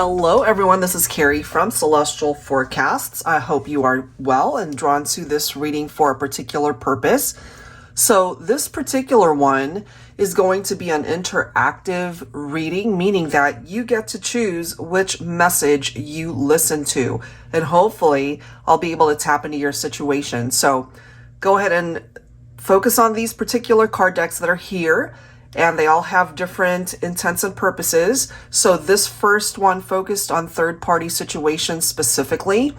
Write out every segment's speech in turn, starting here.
Hello everyone, this is Carrie from Celestial Forecasts. I hope you are well and drawn to this reading for a particular purpose. So this particular one is going to be an interactive reading, meaning that you get to choose which message you listen to. And hopefully I'll be able to tap into your situation. So go ahead and focus on these particular card decks that are here. And they all have different intents and purposes. So this first one focused on third-party situations specifically.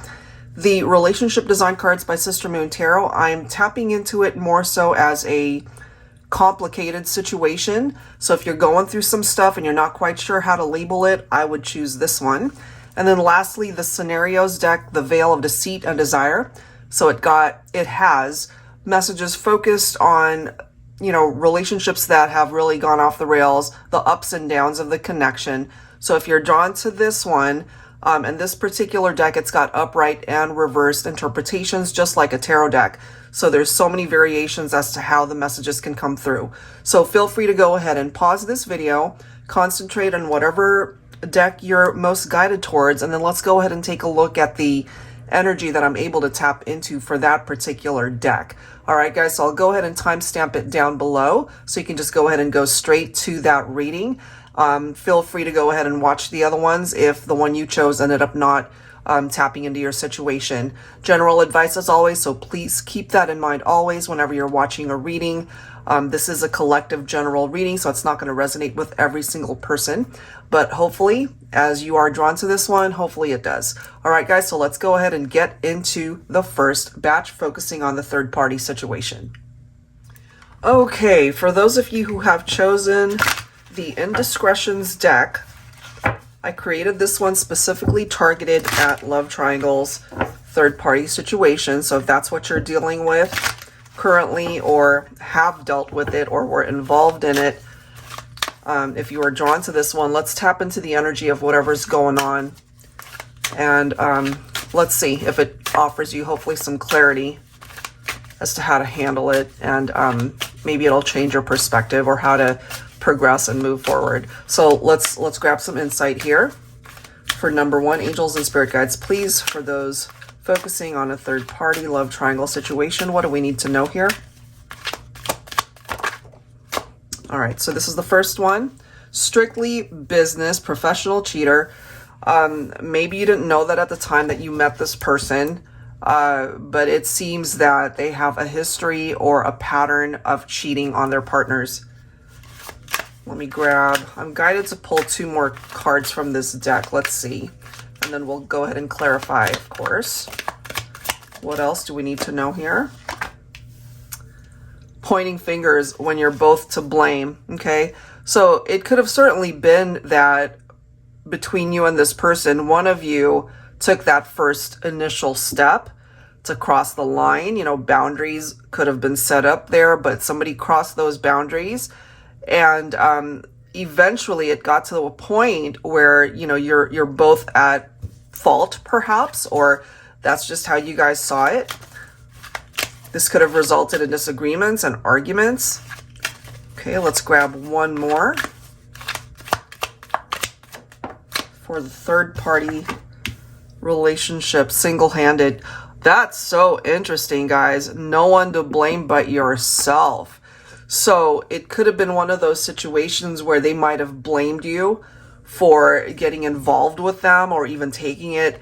The Relationship Design cards by Sister Moon Tarot, I'm tapping into it more so as a complicated situation. So if you're going through some stuff and you're not quite sure how to label it, I would choose this one. And then lastly, the Scenarios deck, the Veil of Deceit and Desire. So it has messages focused on relationships that have really gone off the rails, the ups and downs of the connection. So if you're drawn to this one, and this particular deck, it's got upright and reversed interpretations, just like a tarot deck. So there's so many variations as to how the messages can come through. So feel free to go ahead and pause this video, concentrate on whatever deck you're most guided towards, and then let's go ahead and take a look at the energy that I'm able to tap into for that particular deck. All right, guys, so I'll go ahead and timestamp it down below so you can just go ahead and go straight to that reading. Feel free to go ahead and watch the other ones if the one you chose ended up not tapping into your situation. General advice as always, so please keep that in mind always whenever you're watching a reading. This is a collective general reading, so it's not going to resonate with every single person. But hopefully, as you are drawn to this one, hopefully it does. All right, guys, so let's go ahead and get into the first batch, focusing on the third-party situation. Okay, for those of you who have chosen the Indiscretions deck, I created this one specifically targeted at love triangles, third-party situations. So if that's what you're dealing with currently or have dealt with it or were involved in it, if you are drawn to this one, let's tap into the energy of whatever's going on. And let's see if it offers you hopefully some clarity as to how to handle it. And maybe it'll change your perspective or how to progress and move forward. So let's grab some insight here. For number one, angels and spirit guides, please, for those focusing on a third-party love triangle situation, what do we need to know here? All right, so this is the first one. Strictly business, professional cheater. Maybe you didn't know that at the time that you met this person, but it seems that they have a history or a pattern of cheating on their partners. Let me grab, I'm guided to pull two more cards from this deck. Let's see. And then we'll go ahead and clarify, of course. What else do we need to know here? Pointing fingers when you're both to blame, okay? So it could have certainly been that between you and this person, one of you took that first initial step to cross the line. Boundaries could have been set up there, but somebody crossed those boundaries. And eventually it got to a point where, you're both at fault, perhaps, or that's just how you guys saw it. This could have resulted in disagreements and arguments. Okay, let's grab one more for the third-party relationship, single-handed. That's so interesting, guys. No one to blame but yourself. So it could have been one of those situations where they might have blamed you for getting involved with them or even taking it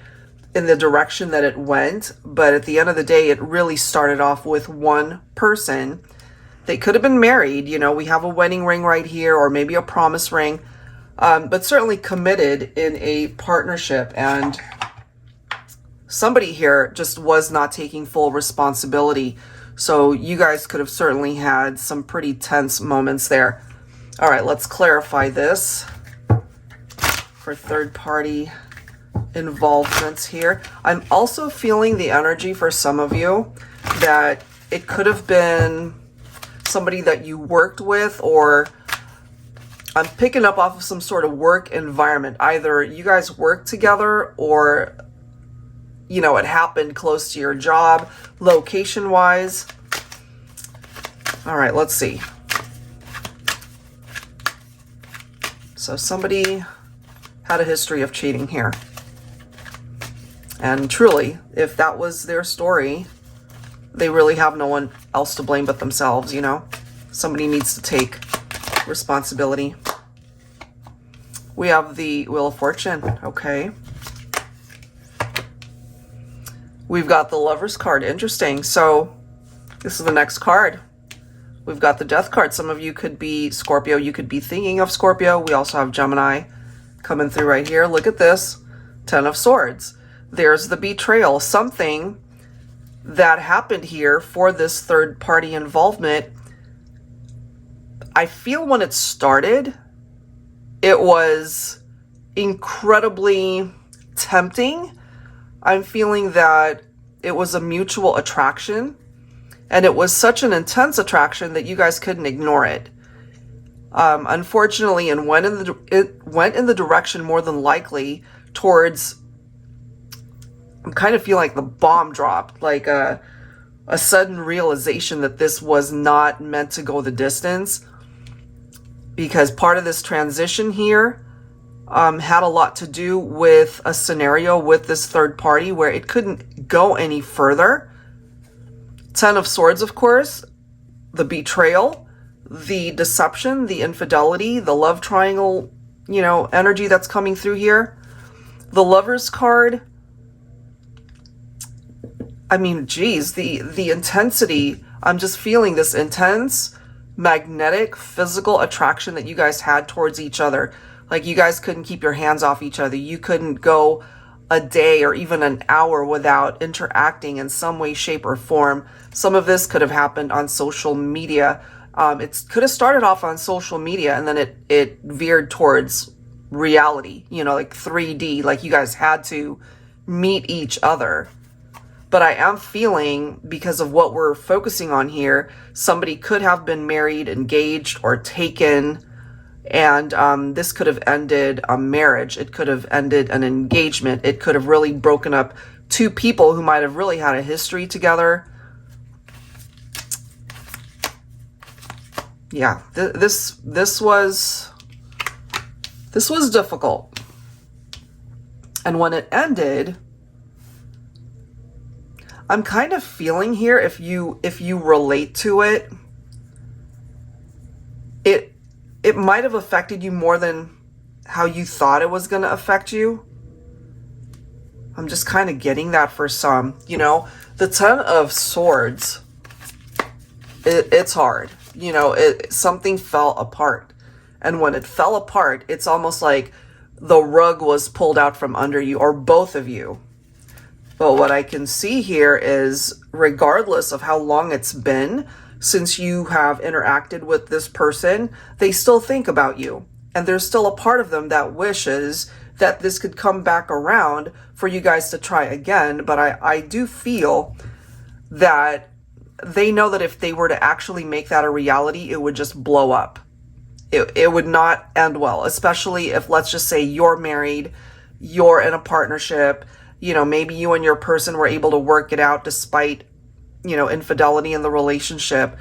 in the direction that it went. But at the end of the day, it really started off with one person. They could have been married. We have a wedding ring right here, or maybe a promise ring, but certainly committed in a partnership. And somebody here just was not taking full responsibility. So you guys could have certainly had some pretty tense moments there. All right, let's clarify this for third-party involvements here. I'm also feeling the energy for some of you that it could have been somebody that you worked with, or I'm picking up off of some sort of work environment. Either you guys worked together or it happened close to your job, location-wise. All right, let's see. So somebody had a history of cheating here. And truly, if that was their story, they really have no one else to blame but themselves, you know? Somebody needs to take responsibility. We have the Wheel of Fortune, okay. We've got the Lover's card, interesting. So this is the next card. We've got the Death card. Some of you could be Scorpio, you could be thinking of Scorpio. We also have Gemini coming through right here. Look at this, 10 of Swords. There's the betrayal, something that happened here for this third party involvement. I feel when it started, it was incredibly tempting. I'm feeling that it was a mutual attraction, and it was such an intense attraction that you guys couldn't ignore it. Unfortunately, it went in the direction more than likely towards, I'm kind of feeling like the bomb dropped, like a sudden realization that this was not meant to go the distance, because part of this transition here had a lot to do with a scenario with this third party where it couldn't go any further. 10 of Swords, of course, the betrayal, the deception, the infidelity, the love triangle, you know, energy that's coming through here. The Lover's card, I mean, geez, the intensity, I'm just feeling this intense, magnetic, physical attraction that you guys had towards each other. Like, you guys couldn't keep your hands off each other. You couldn't go a day or even an hour without interacting in some way, shape, or form. Some of this could have happened on social media. It could have started off on social media, and then it veered towards reality, you know, like 3D, like you guys had to meet each other. But I am feeling, because of what we're focusing on here, somebody could have been married, engaged, or taken, and this could have ended a marriage. It could have ended an engagement. It could have really broken up two people who might have really had a history together. Yeah, this was difficult. And when it ended, I'm kind of feeling here, if you relate to it, it might have affected you more than how you thought it was going to affect you. I'm just kind of getting that for some. You know, the 10 of Swords, it's hard. You know, something fell apart. And when it fell apart, it's almost like the rug was pulled out from under you, or both of you. But what I can see here is, regardless of how long it's been since you have interacted with this person, they still think about you. And there's still a part of them that wishes that this could come back around for you guys to try again. But I do feel that they know that if they were to actually make that a reality, it would just blow up. It would not end well, especially if, let's just say, you're married, you're in a partnership, you know, maybe you and your person were able to work it out despite, you know, infidelity in the relationship.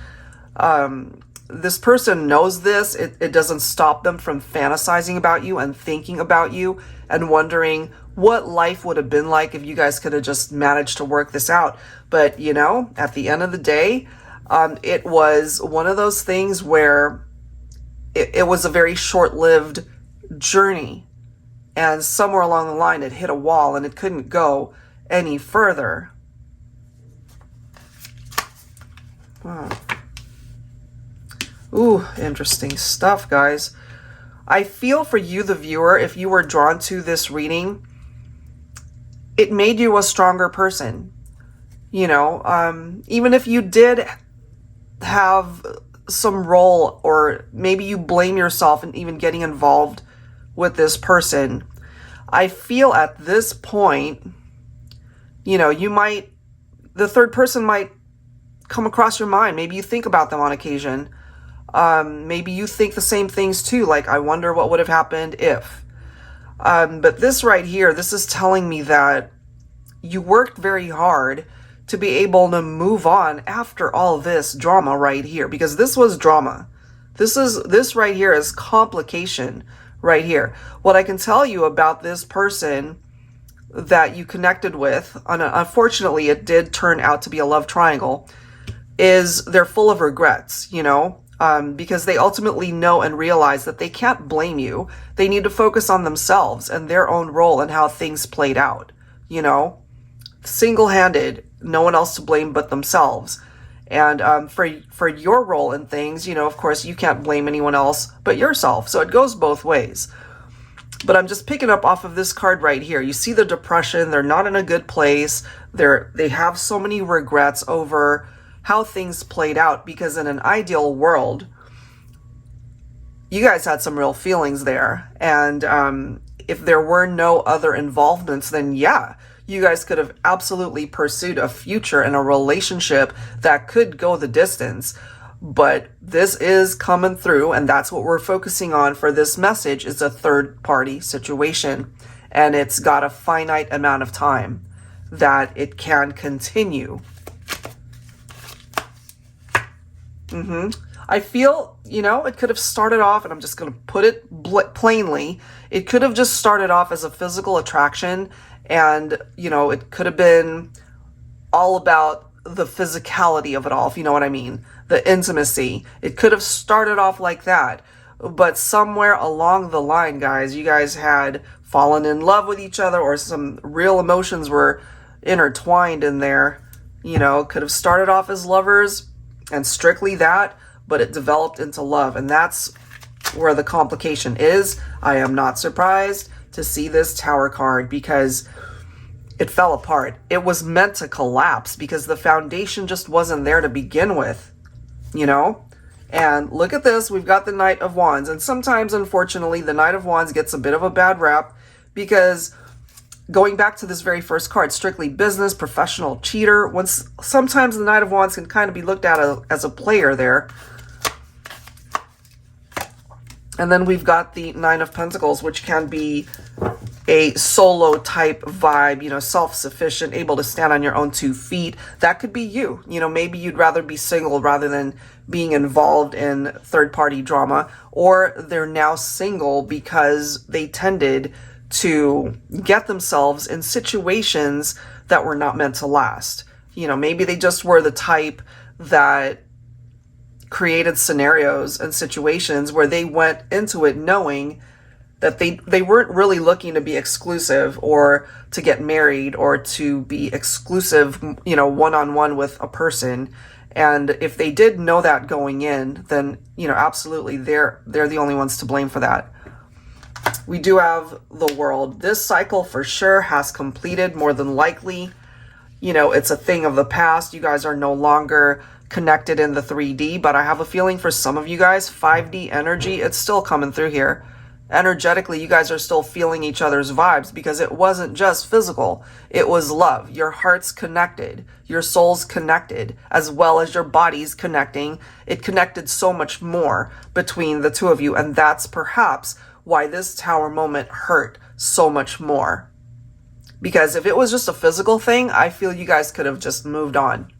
This person knows this. It doesn't stop them from fantasizing about you and thinking about you and wondering what life would have been like if you guys could have just managed to work this out. But, you know, at the end of the day, it was one of those things where it was a very short-lived journey. And somewhere along the line, it hit a wall and it couldn't go any further. Wow. Ooh, interesting stuff, guys. I feel for you, the viewer, if you were drawn to this reading, it made you a stronger person. You know, even if you did have some role, or maybe you blame yourself in even getting involved with this person, I feel at this point, you know, the third person might come across your mind. Maybe you think about them on occasion. Maybe you think the same things too, like, I wonder what would have happened if. But this right here, this is telling me that you worked very hard to be able to move on after all this drama right here, because this was drama. This right here is complication right here. What I can tell you about this person that you connected with, unfortunately it did turn out to be a love triangle, is they're full of regrets, you know, because they ultimately know and realize that they can't blame you. They need to focus on themselves and their own role and how things played out, you know, single-handed, no one else to blame but themselves. And for your role in things, you know, of course, you can't blame anyone else but yourself. So it goes both ways. But I'm just picking up off of this card right here. You see the depression. They're not in a good place. They have so many regrets over how things played out, because in an ideal world, you guys had some real feelings there. And if there were no other involvements, then yeah, you guys could have absolutely pursued a future in a relationship that could go the distance. But this is coming through, and that's what we're focusing on for this message, is a third-party situation. And it's got a finite amount of time that it can continue. I feel, you know, it could have started off, and I'm just going to put it plainly, it could have just started off as a physical attraction, and, you know, it could have been all about the physicality of it all, if you know what I mean, the intimacy. It could have started off like that, but somewhere along the line, guys, you guys had fallen in love with each other, or some real emotions were intertwined in there. You know, could have started off as lovers and strictly that, but it developed into love, and that's where the complication is. I am not surprised to see this Tower card, because it fell apart. It was meant to collapse because the foundation just wasn't there to begin with, you know? And look at this, we've got the Knight of Wands, and sometimes, unfortunately, the Knight of Wands gets a bit of a bad rap, because going back to this very first card, strictly business, professional, cheater, sometimes the Knight of Wands can kind of be looked at as a player there. And then we've got the Nine of Pentacles, which can be a solo type vibe, you know, self-sufficient, able to stand on your own 2 feet. That could be you. You know, maybe you'd rather be single rather than being involved in third-party drama, or they're now single because they tended to get themselves in situations that were not meant to last. You know, maybe they just were the type that created scenarios and situations where they went into it knowing that they weren't really looking to be exclusive or to get married or to be exclusive, you know, one-on-one with a person. And if they did know that going in, then, you know, absolutely, they're the only ones to blame for that. We do have the World. This cycle for sure has completed, more than likely. You know, it's a thing of the past. You guys are no longer connected in the 3D, but I have a feeling for some of you guys, 5D energy, it's still coming through here. Energetically, you guys are still feeling each other's vibes, because it wasn't just physical. It was love. Your heart's connected. Your soul's connected, as well as your body's connecting. It connected so much more between the two of you, and that's perhaps why this Tower moment hurt so much more. Because if it was just a physical thing, I feel you guys could have just moved on.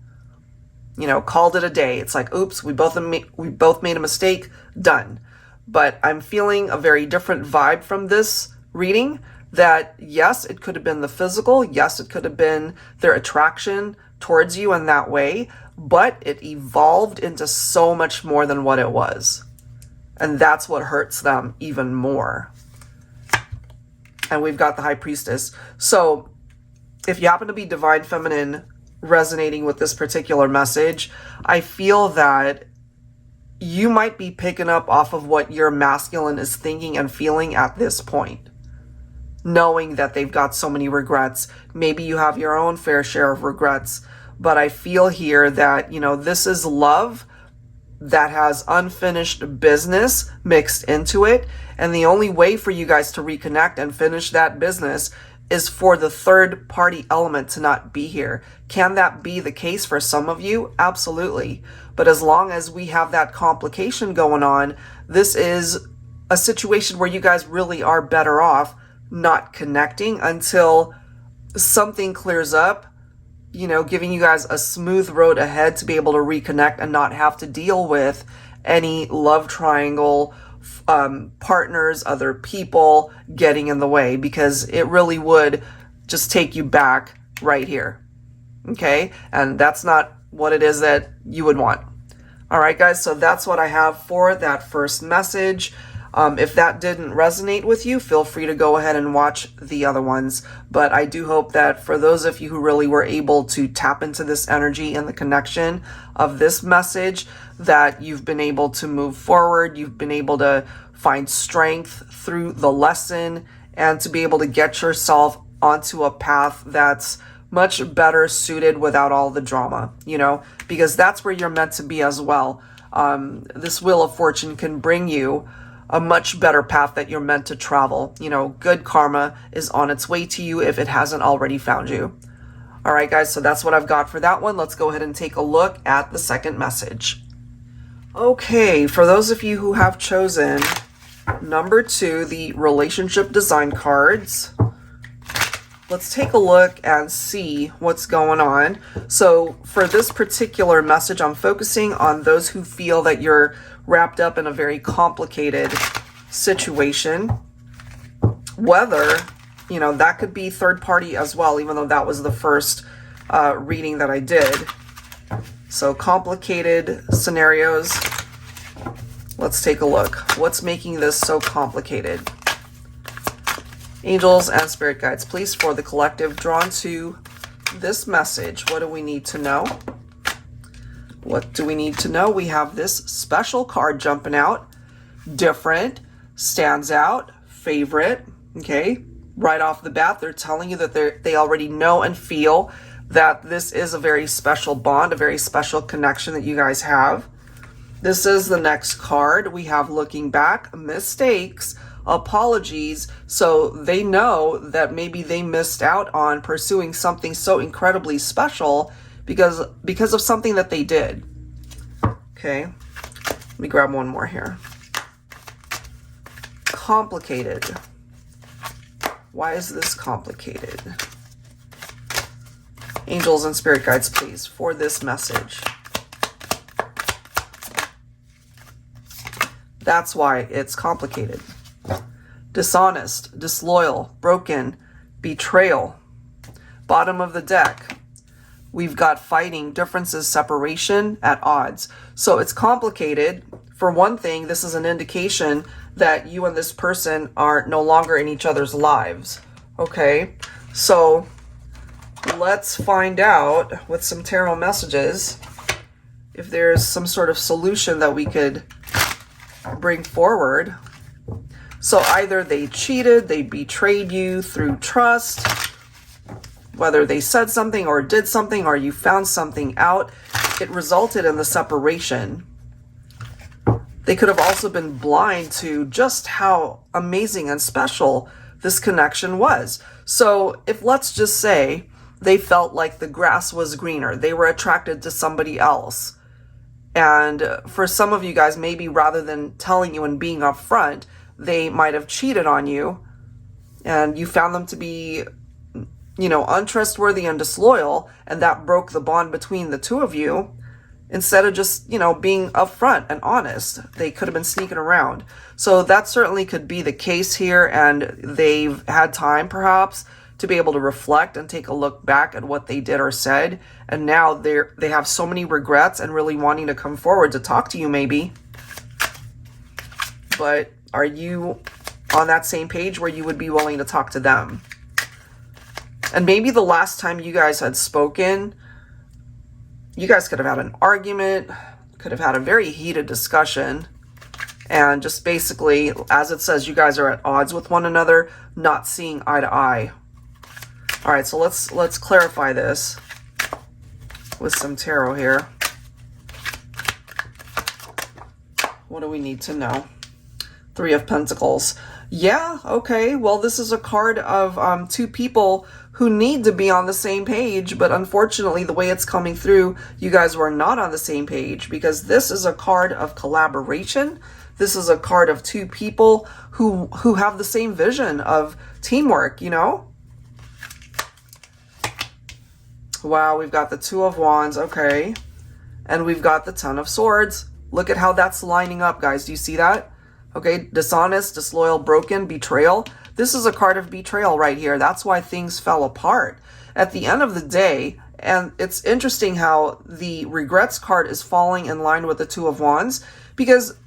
You know, called it a day. It's like, oops, we both made a mistake, done. But I'm feeling a very different vibe from this reading, that yes, it could have been the physical, yes, it could have been their attraction towards you in that way, but it evolved into so much more than what it was. And that's what hurts them even more. And we've got the High Priestess. So if you happen to be Divine Feminine resonating with this particular message, I feel that you might be picking up off of what your masculine is thinking and feeling at this point. Knowing that they've got so many regrets. Maybe you have your own fair share of regrets. But I feel here that, you know, this is love that has unfinished business mixed into it. And the only way for you guys to reconnect and finish that business is for the third party element to not be here. Can that be the case for some of you? Absolutely. But as long as we have that complication going on, this is a situation where you guys really are better off not connecting until something clears up, you know, giving you guys a smooth road ahead to be able to reconnect and not have to deal with any love triangle partners, other people getting in the way, because it really would just take you back right here. Okay, and that's not what it is that you would want. All right, guys, so that's what I have for that first message. If that didn't resonate with you, feel free to go ahead and watch the other ones. But I do hope that for those of you who really were able to tap into this energy and the connection of this message, that you've been able to move forward, you've been able to find strength through the lesson, and to be able to get yourself onto a path that's much better suited without all the drama, you know, because that's where you're meant to be as well. This Wheel of Fortune can bring you a much better path that you're meant to travel. You know, good karma is on its way to you if it hasn't already found you. All right, guys, so that's what I've got for that one. Let's go ahead and take a look at the second message. Okay, for those of you who have chosen number 2, the relationship design cards, let's take a look and see what's going on. So for this particular message, I'm focusing on those who feel that you're wrapped up in a very complicated situation. Whether, you know, that could be third party as well, even though that was the first reading that I did. So complicated scenarios. Let's take a look. What's making this so complicated? Angels and spirit guides, please, for the collective drawn to this message, what do we need to know? What do we need to know? We have this special card jumping out. Different, stands out, favorite. Okay, right off the bat, they're telling you that they already know and feel that this is a very special bond, a very special connection that you guys have. This is the next card. We have looking back, mistakes, apologies. So they know that maybe they missed out on pursuing something so incredibly special because of something that they did. Okay, let me grab one more here. Complicated. Why is this complicated? Angels and spirit guides, please, for this message. That's why it's complicated. Dishonest, disloyal, broken, betrayal. Bottom of the deck. We've got fighting, differences, separation, at odds. So it's complicated. For one thing, this is an indication that you and this person are no longer in each other's lives. Okay, so let's find out with some tarot messages if there's some sort of solution that we could bring forward. So either they cheated, they betrayed you through trust, whether they said something or did something or you found something out, it resulted in the separation. They could have also been blind to just how amazing and special this connection was. So if, let's just say, they felt like the grass was greener, they were attracted to somebody else. And for some of you guys, maybe rather than telling you and being upfront, they might have cheated on you and you found them to be, you know, untrustworthy and disloyal, and that broke the bond between the two of you. Instead of just, you know, being upfront and honest, they could have been sneaking around. So that certainly could be the case here, and they've had time perhaps to be able to reflect and take a look back at what they did or said, and now they have so many regrets and really wanting to come forward to talk to you maybe. But are you on that same page where you would be willing to talk to them? And maybe the last time you guys had spoken, you guys could have had an argument, could have had a very heated discussion, and just basically, as it says, you guys are at odds with one another, not seeing eye to eye. All right, so let's clarify this with some tarot here. What do we need to know? Three of Pentacles. Yeah, okay, well, this is a card of two people who need to be on the same page, but unfortunately, the way it's coming through, you guys were not on the same page, because this is a card of collaboration. This is a card of two people who have the same vision of teamwork, you know? Wow, we've got the Two of Wands, okay. And we've got the Ten of Swords. Look at how that's lining up, guys. Do you see that? Okay, dishonest, disloyal, broken, betrayal. This is a card of betrayal right here. That's why things fell apart. At the end of the day, and it's interesting how the regrets card is falling in line with the Two of Wands, because,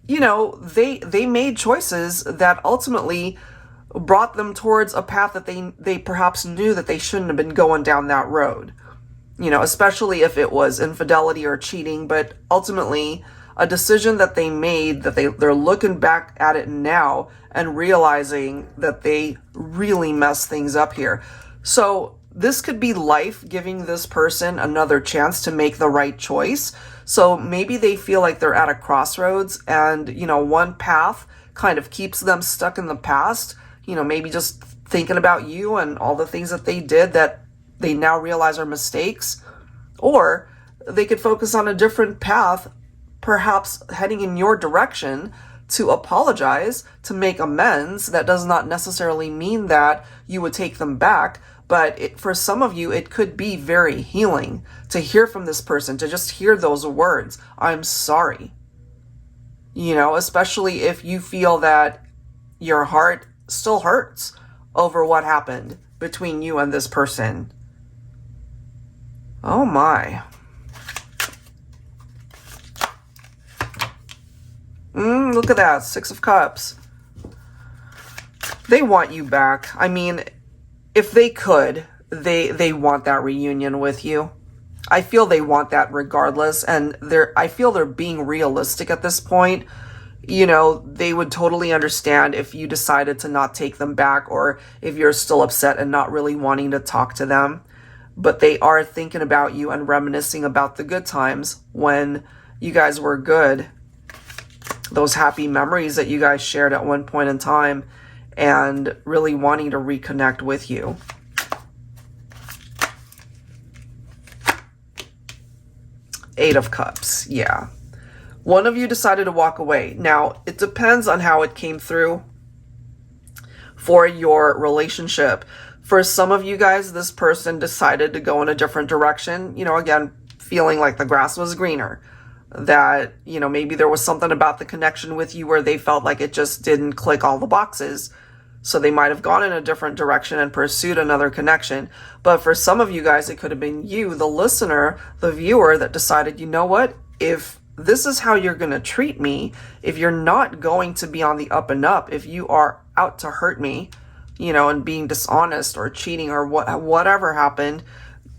you know, they made choices that ultimately brought them towards a path that they perhaps knew that they shouldn't have been going down that road. You know, especially if it was infidelity or cheating, but ultimately a decision that they made that they're looking back at it now and realizing that they really messed things up here. So this could be life giving this person another chance to make the right choice. So maybe they feel like they're at a crossroads and, you know, one path kind of keeps them stuck in the past, you know, maybe just thinking about you and all the things that they did that they now realize are mistakes. Or they could focus on a different path, perhaps heading in your direction to apologize, to make amends. That does not necessarily mean that you would take them back, but for some of you, it could be very healing to hear from this person, to just hear those words, I'm sorry. You know, especially if you feel that your heart still hurts over what happened between you and this person. Oh my. Look at that, Six of Cups. They want you back. I mean, if they could, they want that reunion with you. I feel they want that regardless, and I feel they're being realistic at this point. You know, they would totally understand if you decided to not take them back, or if you're still upset and not really wanting to talk to them. But they are thinking about you and reminiscing about the good times when you guys were good. Those happy memories that you guys shared at one point in time, and really wanting to reconnect with you. Eight of Cups, yeah. One of you decided to walk away. Now, it depends on how it came through for your relationship. For some of you guys, this person decided to go in a different direction. You know, again, feeling like the grass was greener. That, you know, maybe there was something about the connection with you where they felt like it just didn't click all the boxes. So they might have gone in a different direction and pursued another connection. But for some of you guys, it could have been you, the listener, the viewer, that decided, you know what, if this is how you're going to treat me, if you're not going to be on the up and up, if you are out to hurt me, you know, and being dishonest or cheating or whatever happened,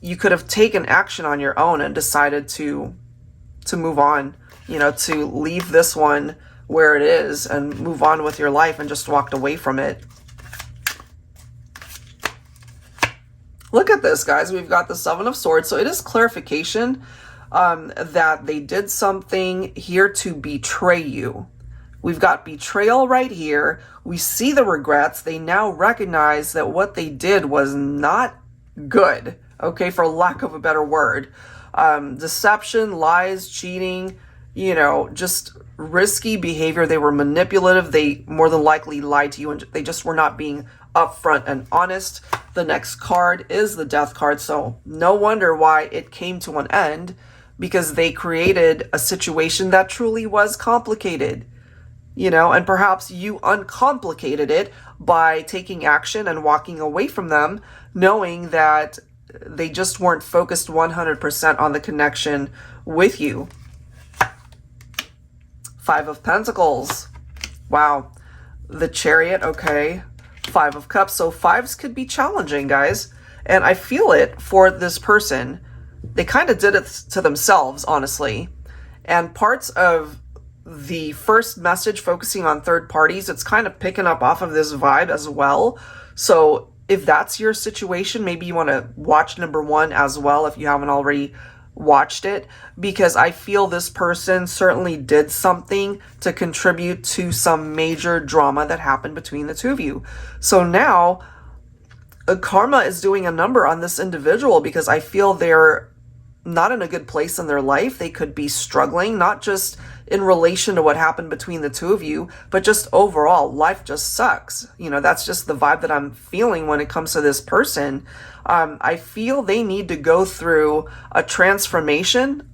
you could have taken action on your own and decided to move on, you know, to leave this one where it is and move on with your life and just walked away from it. Look at this, guys. We've got the Seven of Swords. So it is clarification that they did something here to betray you. We've got betrayal right here. We see the regrets. They now recognize that what they did was not good, okay, for lack of a better word. Deception, lies, cheating, you know, just risky behavior. They were manipulative. They more than likely lied to you, and they just were not being upfront and honest. The next card is the Death card, so no wonder why it came to an end, because they created a situation that truly was complicated, you know, and perhaps you uncomplicated it by taking action and walking away from them, knowing that they just weren't focused 100% on the connection with you. Five of Pentacles. Wow. The Chariot, okay. Five of Cups. So fives could be challenging, guys. And I feel it for this person. They kind of did it to themselves, honestly. And parts of the first message focusing on third parties, it's kind of picking up off of this vibe as well. So if that's your situation, maybe you want to watch number one as well if you haven't already watched it, because I feel this person certainly did something to contribute to some major drama that happened between the two of you. So now karma is doing a number on this individual, because I feel they're not in a good place in their life. They could be struggling, not just in relation to what happened between the two of you, but just overall, life just sucks. You know, that's just the vibe that I'm feeling when it comes to this person. I feel they need to go through a transformation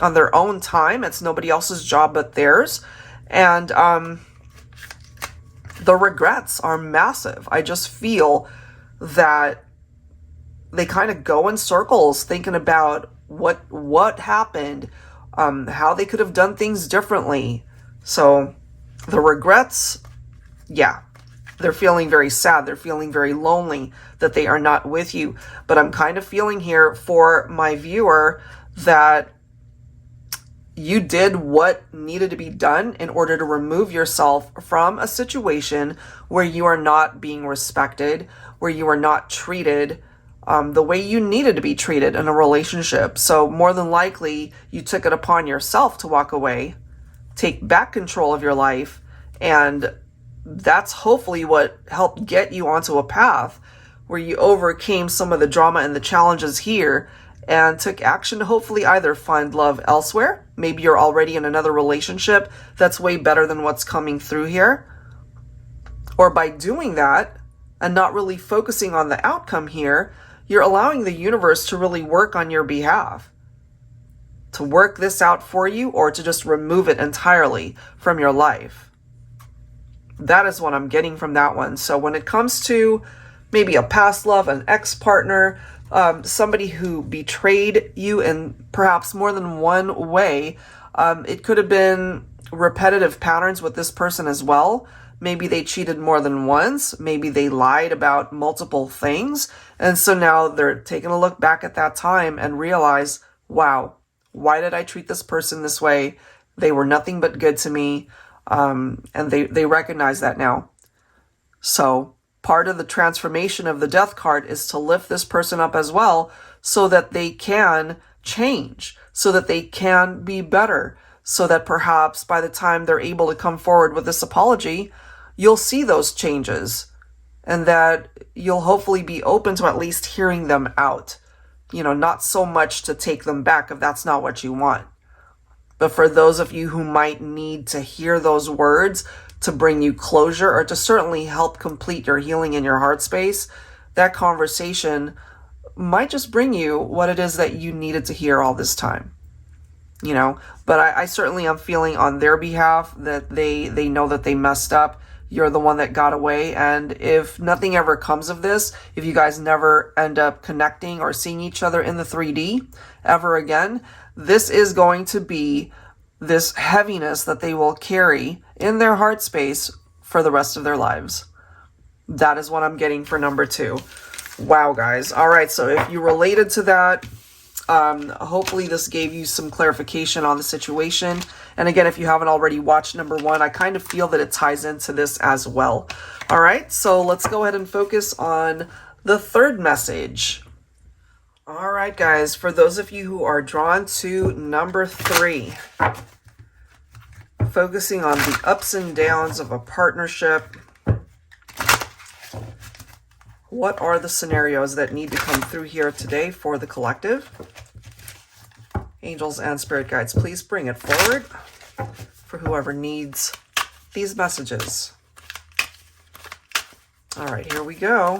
on their own time. It's nobody else's job but theirs. And The regrets are massive. I just feel that they kind of go in circles thinking about what happened, how they could have done things differently. So the regrets, yeah, they're feeling very sad. They're feeling very lonely that they are not with you. But I'm kind of feeling here for my viewer that you did what needed to be done in order to remove yourself from a situation where you are not being respected, where you are not treated the way you needed to be treated in a relationship. So more than likely, you took it upon yourself to walk away, take back control of your life, and that's hopefully what helped get you onto a path where you overcame some of the drama and the challenges here and took action to hopefully either find love elsewhere. Maybe you're already in another relationship that's way better than what's coming through here. Or by doing that and not really focusing on the outcome here, you're allowing the universe to really work on your behalf, to work this out for you, or to just remove it entirely from your life. That is what I'm getting from that one. So when it comes to maybe a past love, an ex-partner, somebody who betrayed you in perhaps more than one way, it could have been repetitive patterns with this person as well. Maybe they cheated more than once. Maybe they lied about multiple things. And so now they're taking a look back at that time and realize, wow, why did I treat this person this way? They were nothing but good to me. And they recognize that now. So part of the transformation of the Death card is to lift this person up as well so that they can change, so that they can be better, so that perhaps by the time they're able to come forward with this apology, you'll see those changes and that you'll hopefully be open to at least hearing them out. You know, not so much to take them back if that's not what you want. But for those of you who might need to hear those words to bring you closure or to certainly help complete your healing in your heart space, that conversation might just bring you what it is that you needed to hear all this time. You know, but I certainly am feeling on their behalf that they know that they messed up. You're the one that got away. And if nothing ever comes of this, if you guys never end up connecting or seeing each other in the 3D ever again, this is going to be this heaviness that they will carry in their heart space for the rest of their lives. That is what I'm getting for number 2. Wow, guys. All right, so if you related to that, hopefully this gave you some clarification on the situation. And again, if you haven't already watched number 1, I kind of feel that it ties into this as well. All right, so let's go ahead and focus on the third message. All right, guys, for those of you who are drawn to number 3, focusing on the ups and downs of a partnership, what are the scenarios that need to come through here today for the collective? Angels and spirit guides, please bring it forward for whoever needs these messages. All right, here we go.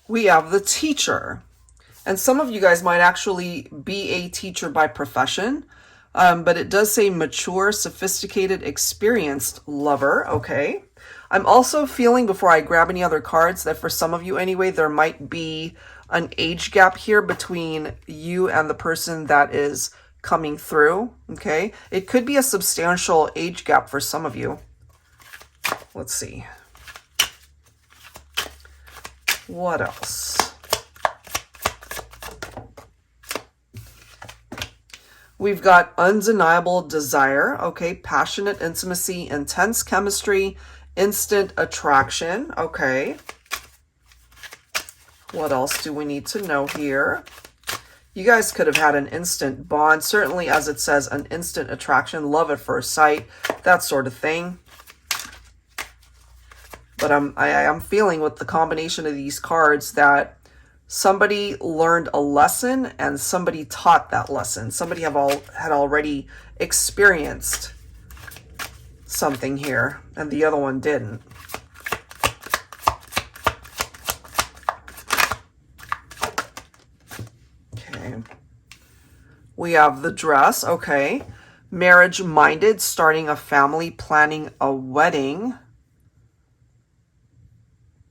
We have the Teacher. And some of you guys might actually be a teacher by profession, but it does say mature, sophisticated, experienced lover. Okay. I'm also feeling, before I grab any other cards, that for some of you anyway, there might be an age gap here between you and the person that is coming through. Okay. It could be a substantial age gap for some of you. Let's see. What else? We've got undeniable desire, okay, passionate intimacy, intense chemistry, instant attraction, okay. What else do we need to know here? You guys could have had an instant bond, certainly as it says, an instant attraction, love at first sight, that sort of thing. But I'm feeling with the combination of these cards that somebody learned a lesson and somebody taught that lesson. Somebody had already experienced something here and the other one didn't. Okay. We have the dress, okay. Marriage-minded, starting a family, planning a wedding.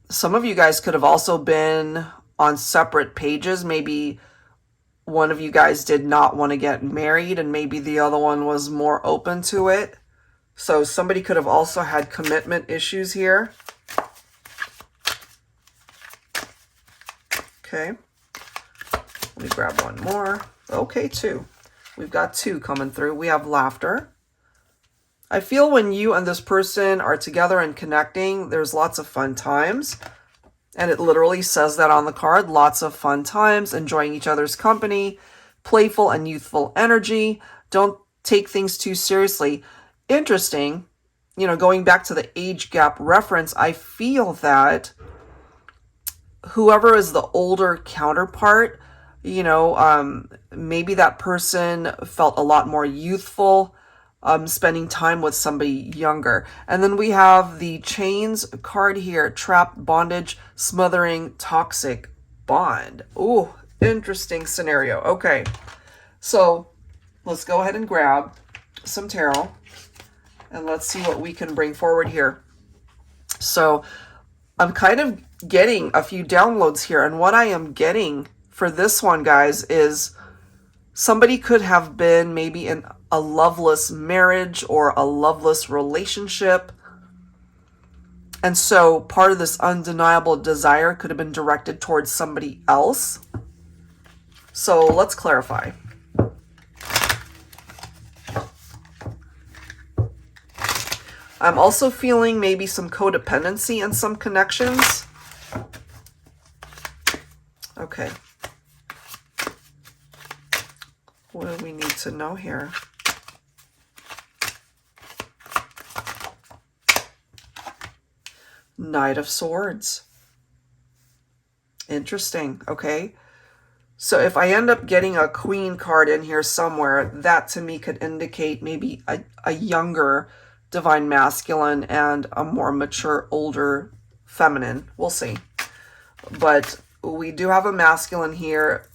Some of you guys could have also been on separate pages. Maybe one of you guys did not want to get married and maybe the other one was more open to it. So somebody could have also had commitment issues here. Okay. Let me grab one more. Okay, 2. We've got 2 coming through. We have laughter. I feel when you and this person are together and connecting, there's lots of fun times. And it literally says that on the card. Lots of fun times, enjoying each other's company, playful and youthful energy. Don't take things too seriously. Interesting, you know, going back to the age gap reference, I feel that whoever is the older counterpart, you know, maybe that person felt a lot more youthful, spending time with somebody younger. And then we have the chains card here, trapped, bondage, smothering, toxic bond. Ooh, interesting scenario. Okay, so let's go ahead and grab some tarot and let's see what we can bring forward here. So I'm kind of getting a few downloads here, and what I am getting for this one, guys, is somebody could have been maybe in a loveless marriage or a loveless relationship. And so part of this undeniable desire could have been directed towards somebody else. So let's clarify. I'm also feeling maybe some codependency in some connections. Okay. What do we need to know here? Knight of Swords. Interesting. Okay. So if I end up getting a Queen card in here somewhere, that to me could indicate maybe a younger Divine Masculine and a more mature, older Feminine. We'll see. But we do have a masculine here.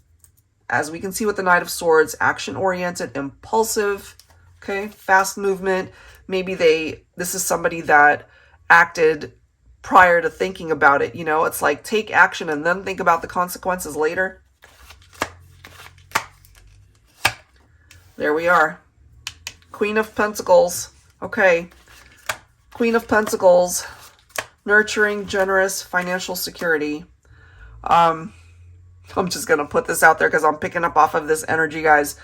As we can see with the Knight of Swords, action-oriented, impulsive, okay, fast movement. Maybe this is somebody that acted prior to thinking about it. You know, it's like take action and then think about the consequences later. There we are. Queen of Pentacles. Okay. Queen of Pentacles. Nurturing, generous, financial security. I'm just going to put this out there because I'm picking up off of this energy, guys.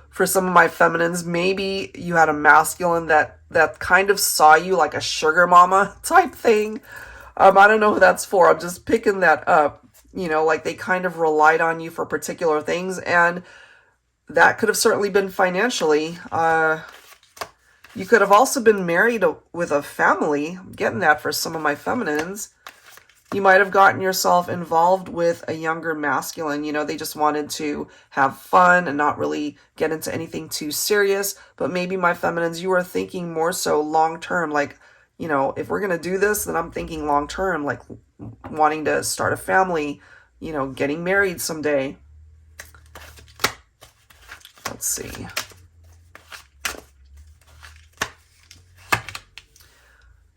For some of my feminines, maybe you had a masculine that kind of saw you like a sugar mama type thing. I don't know who that's for. I'm just picking that up. You know, like they kind of relied on you for particular things. And that could have certainly been financially. You could have also been married with a family. I'm getting that for some of my feminines. You might have gotten yourself involved with a younger masculine. You know, they just wanted to have fun and not really get into anything too serious. But maybe my feminines, you were thinking more so long-term. Like, you know, if we're going to do this, then I'm thinking long-term, like wanting to start a family, you know, getting married someday. Let's see.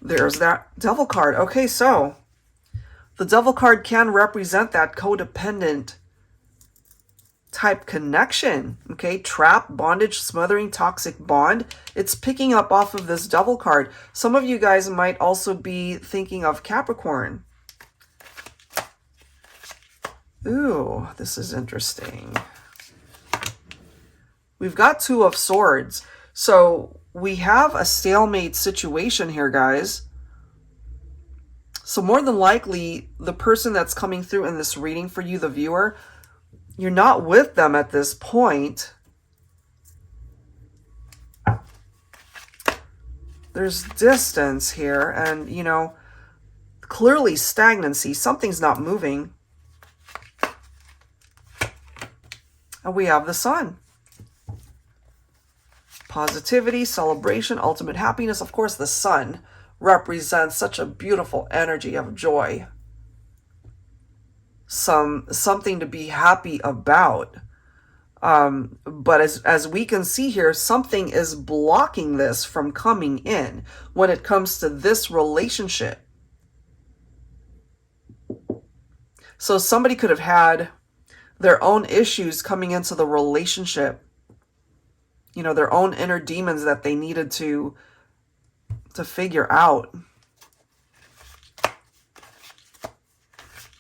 There's that Devil card. Okay, so the Devil card can represent that codependent type connection. Okay, trap, bondage, smothering, toxic bond. It's picking up off of this Devil card. Some of you guys might also be thinking of Capricorn. Ooh, this is interesting. We've got Two of Swords. So we have a stalemate situation here, guys. So more than likely, the person that's coming through in this reading for you, the viewer, you're not with them at this point. There's distance here and, you know, clearly stagnancy. Something's not moving. And we have the Sun. Positivity, celebration, ultimate happiness. Of course, the Sun represents such a beautiful energy of joy. Something to be happy about. But as we can see here, something is blocking this from coming in when it comes to this relationship. So somebody could have had their own issues coming into the relationship, you know, their own inner demons that they needed to figure out.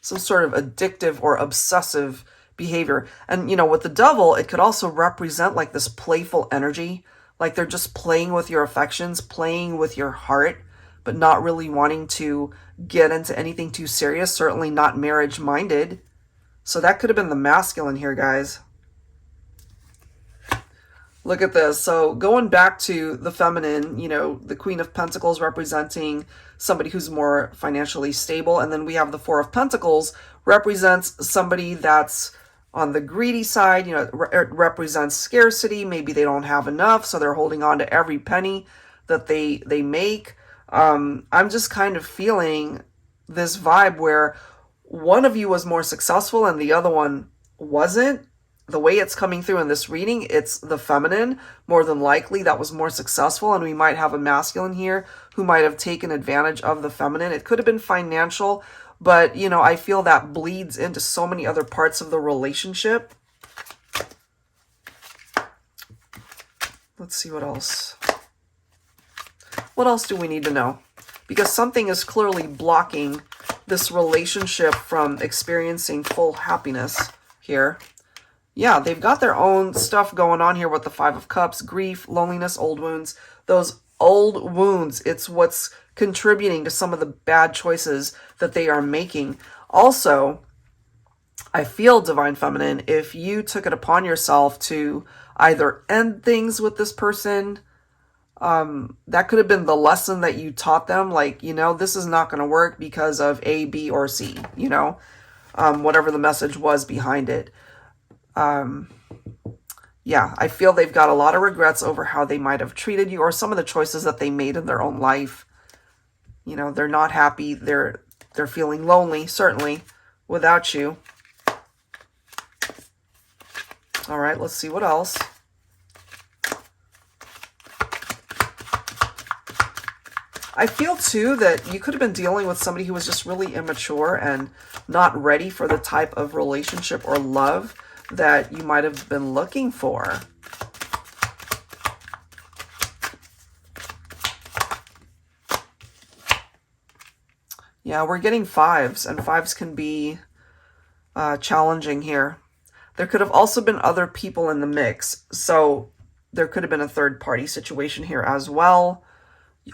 Some sort of addictive or obsessive behavior. And, you know, with the devil, it could also represent like this playful energy, like they're just playing with your affections, playing with your heart, but not really wanting to get into anything too serious, certainly not marriage-minded. So that could have been the masculine here, guys. Look at this. So going back to the feminine, you know, the Queen of Pentacles representing somebody who's more financially stable. And then we have the Four of Pentacles represents somebody that's on the greedy side. You know, it represents scarcity. Maybe they don't have enough, so they're holding on to every penny that they make. I'm just kind of feeling this vibe where one of you was more successful and the other one wasn't. The way it's coming through in this reading, it's the feminine, more than likely, that was more successful, and we might have a masculine here who might have taken advantage of the feminine. It could have been financial, but, you know, I feel that bleeds into so many other parts of the relationship. Let's see what else. What else do we need to know? Because something is clearly blocking this relationship from experiencing full happiness here. Yeah, they've got their own stuff going on here with the Five of Cups, grief, loneliness, old wounds. Those old wounds, it's what's contributing to some of the bad choices that they are making. Also, I feel, Divine Feminine, if you took it upon yourself to either end things with this person, that could have been the lesson that you taught them. Like, you know, this is not going to work because of A, B, or C, you know, whatever the message was behind it. Yeah, I feel they've got a lot of regrets over how they might have treated you or some of the choices that they made in their own life. You know, they're not happy. They're feeling lonely, certainly, without you. All right, let's see what else. I feel, too, that you could have been dealing with somebody who was just really immature and not ready for the type of relationship or love that you might have been looking for. Yeah, we're getting fives, and fives can be challenging here. There could have also been other people in the mix, so there could have been a third-party situation here as well,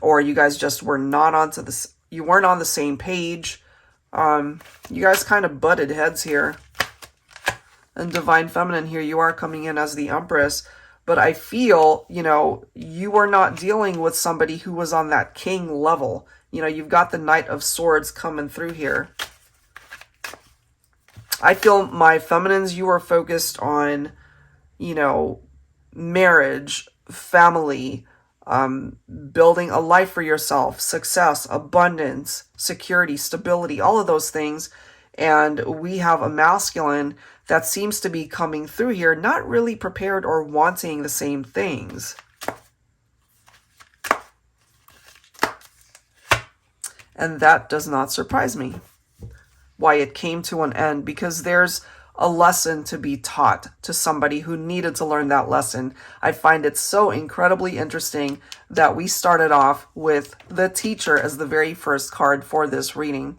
or you guys just were not onto this. You weren't on the same page. You guys kind of butted heads here. And Divine Feminine here, you are coming in as the Empress, but I feel, you know, you are not dealing with somebody who was on that king level. You know, you've got the Knight of Swords coming through here. I feel, my feminines, you are focused on, you know, marriage, family, building a life for yourself, success, abundance, security, stability, all of those things. And we have a masculine that seems to be coming through here, not really prepared or wanting the same things. And that does not surprise me, why it came to an end, because there's a lesson to be taught to somebody who needed to learn that lesson. I find it so incredibly interesting that we started off with the Teacher as the very first card for this reading.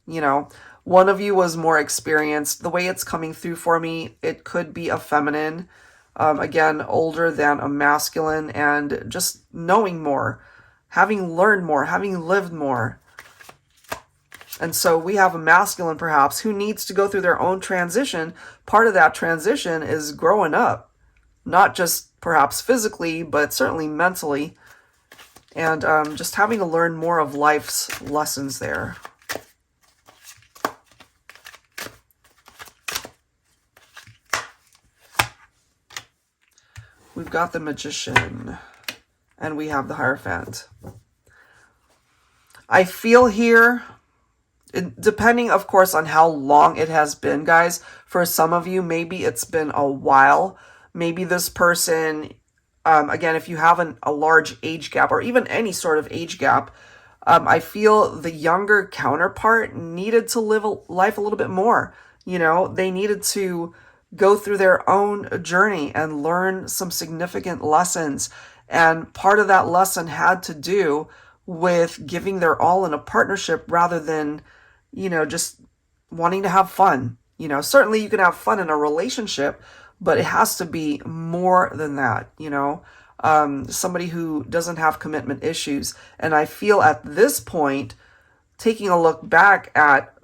You know, one of you was more experienced. The way it's coming through for me, it could be a feminine, again, older than a masculine, and just knowing more, having learned more, having lived more. And so we have a masculine, perhaps, who needs to go through their own transition. Part of that transition is growing up, not just perhaps physically, but certainly mentally, and just having to learn more of life's lessons there. We've got the Magician, and we have the Hierophant. I feel here depending, of course, on how long it has been, guys. For some of you, maybe it's been a while. Maybe this person, again, if you have a large age gap or even any sort of age gap, I feel the younger counterpart needed to live life a little bit more. You know, they needed to go through their own journey and learn some significant lessons. And part of that lesson had to do with giving their all in a partnership rather than, you know, just wanting to have fun. You know, certainly you can have fun in a relationship, but it has to be more than that, you know. Somebody who doesn't have commitment issues. And I feel at this point, taking a look back at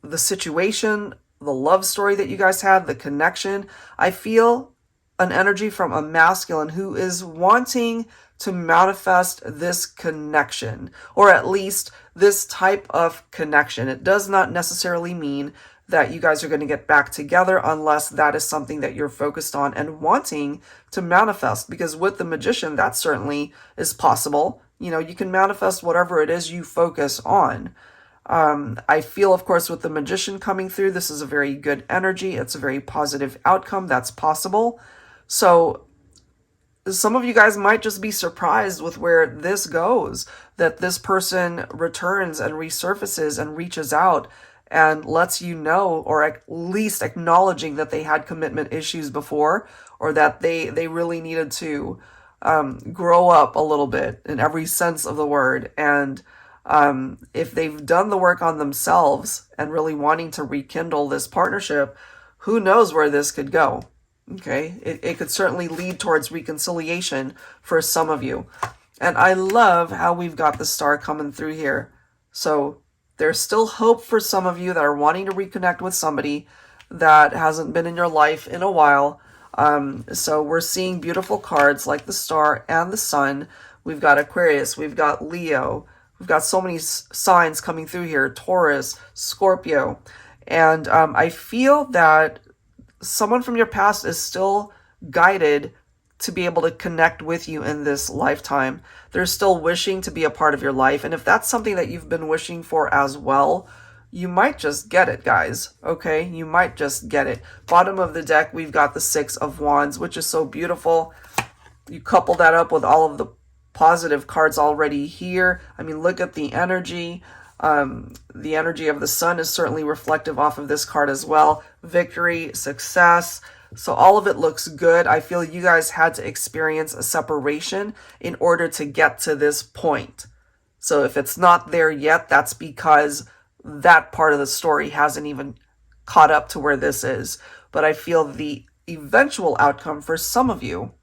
the situation, the love story that you guys had, the connection, I feel an energy from a masculine who is wanting to manifest this connection, or at least this type of connection. It does not necessarily mean that you guys are going to get back together unless that is something that you're focused on and wanting to manifest. Because with the Magician, that certainly is possible. You know, you can manifest whatever it is you focus on. I feel, of course, with the Magician coming through, this is a very good energy. It's a very positive outcome that's possible. So some of you guys might just be surprised with where this goes, that this person returns and resurfaces and reaches out and lets you know, or at least acknowledging that they had commitment issues before, or that they really needed to grow up a little bit in every sense of the word. And if they've done the work on themselves and really wanting to rekindle this partnership, who knows where this could go. Okay, it could certainly lead towards reconciliation for some of you. And I love how we've got the star coming through here. So there's still hope for some of you that are wanting to reconnect with somebody that hasn't been in your life in a while. So we're seeing beautiful cards like the star and the sun. We've got Aquarius, we've got Leo, we've got so many signs coming through here, Taurus, Scorpio. And I feel that someone from your past is still guided to be able to connect with you in this lifetime. They're still wishing to be a part of your life. And if that's something that you've been wishing for as well, you might just get it, guys. Okay, you might just get it. Bottom of the deck, we've got the Six of Wands, which is so beautiful. You couple that up with all of the positive cards already here. I mean, look at the energy. The energy of the sun is certainly reflective off of this card as well. Victory, success. So all of it looks good. I feel you guys had to experience a separation in order to get to this point. So if it's not there yet, that's because that part of the story hasn't even caught up to where this is. But I feel the eventual outcome for some of you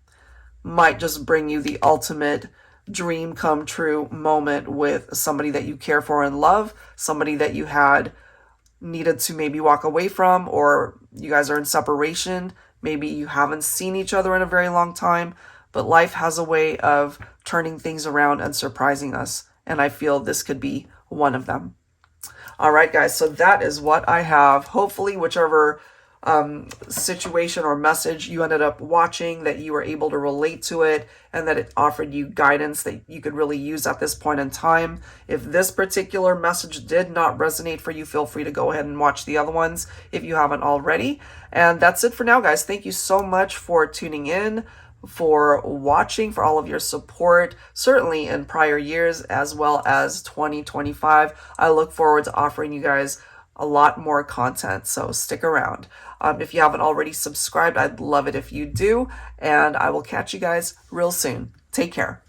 might just bring you the ultimate dream come true moment with somebody that you care for and love, somebody that you had needed to maybe walk away from, or you guys are in separation. Maybe you haven't seen each other in a very long time, but life has a way of turning things around and surprising us. And I feel this could be one of them. All right, guys, so that is what I have. Hopefully, whichever situation or message you ended up watching, that you were able to relate to it and that it offered you guidance that you could really use at this point in time. If this particular message did not resonate for you, feel free to go ahead and watch the other ones if you haven't already. And that's it for now, guys. Thank you so much for tuning in, for watching, for all of your support, certainly in prior years as well as 2025. I look forward to offering you guys a lot more content, so stick around. If you haven't already subscribed, I'd love it if you do, and I will catch you guys real soon. Take care.